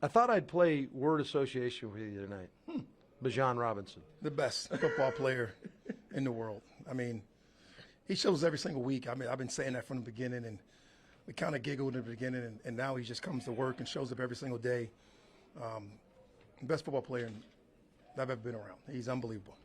I thought I'd play word association with you tonight. Bijan Robinson. The best football player in the world. I mean, he shows every single week. I mean, I've been saying that from the beginning, and we kind of giggled in the beginning, and now he just comes to work and shows up every single day. Best football player I've ever been around. He's unbelievable.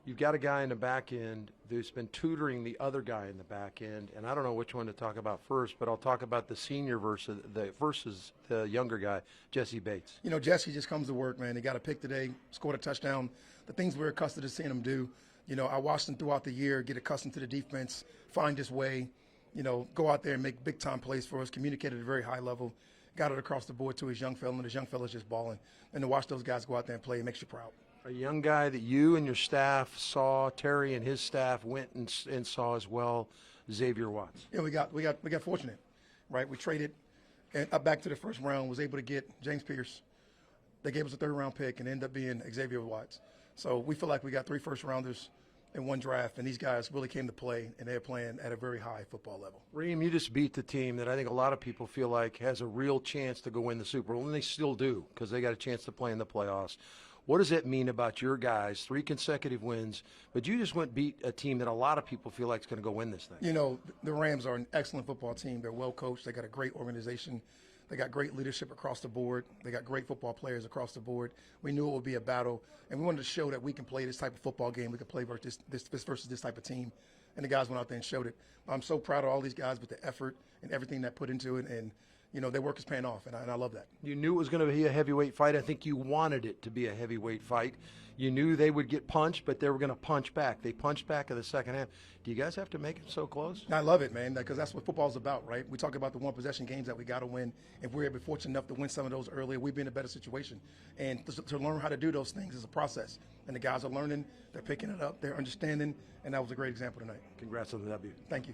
You've got a guy in the back end who's been tutoring the other guy in the back end, and I don't know which one to talk about first, but I'll talk about the senior versus the younger guy, Jessie Bates. You know, Jesse just comes to work, man. He got a pick today, scored a touchdown. The things we're accustomed to seeing him do. You know, I watched him throughout the year get accustomed to the defense, find his way, you know, go out there and make big-time plays for us, communicate at a very high level, got it across the board to his young fella, and his young fella's just balling. And to watch those guys go out there and play, it makes you proud. A young guy that you and your staff saw, Terry and his staff went and saw as well, Xavier Watts. Yeah, we got fortunate, right? We traded and up back to the first round, was able to get James Pierce. They gave us a third-round pick and ended up being Xavier Watts. So we feel like we got 3 first-rounders in one draft, and these guys really came to play, and they're playing at a very high football level. Raheem, you just beat the team that I think a lot of people feel like has a real chance to go win the Super Bowl, and they still do because they got a chance to play in the playoffs. What does that mean about your guys? 3 consecutive wins, but you just went beat a team that a lot of people feel like is going to go win this thing. You know, the Rams are an excellent football team. They're well coached. They got a great organization. They got great leadership across the board. They got great football players across the board. We knew it would be a battle, and we wanted to show that we can play this type of football game. We can play versus this type of team, and the guys went out there and showed it. I'm so proud of all these guys with the effort and everything that put into it, and you know, their work is paying off, and I love that. You knew it was going to be a heavyweight fight. I think you wanted it to be a heavyweight fight. You knew they would get punched, but they were going to punch back. They punched back in the second half. Do you guys have to make it so close? I love it, man, because that's what football's about, right? We talk about the one-possession games that we got to win. If we're fortunate enough to win some of those earlier, we'd be in a better situation. And to learn how to do those things is a process. And the guys are learning, they're picking it up, they're understanding, and that was a great example tonight. Congrats on the W. Thank you.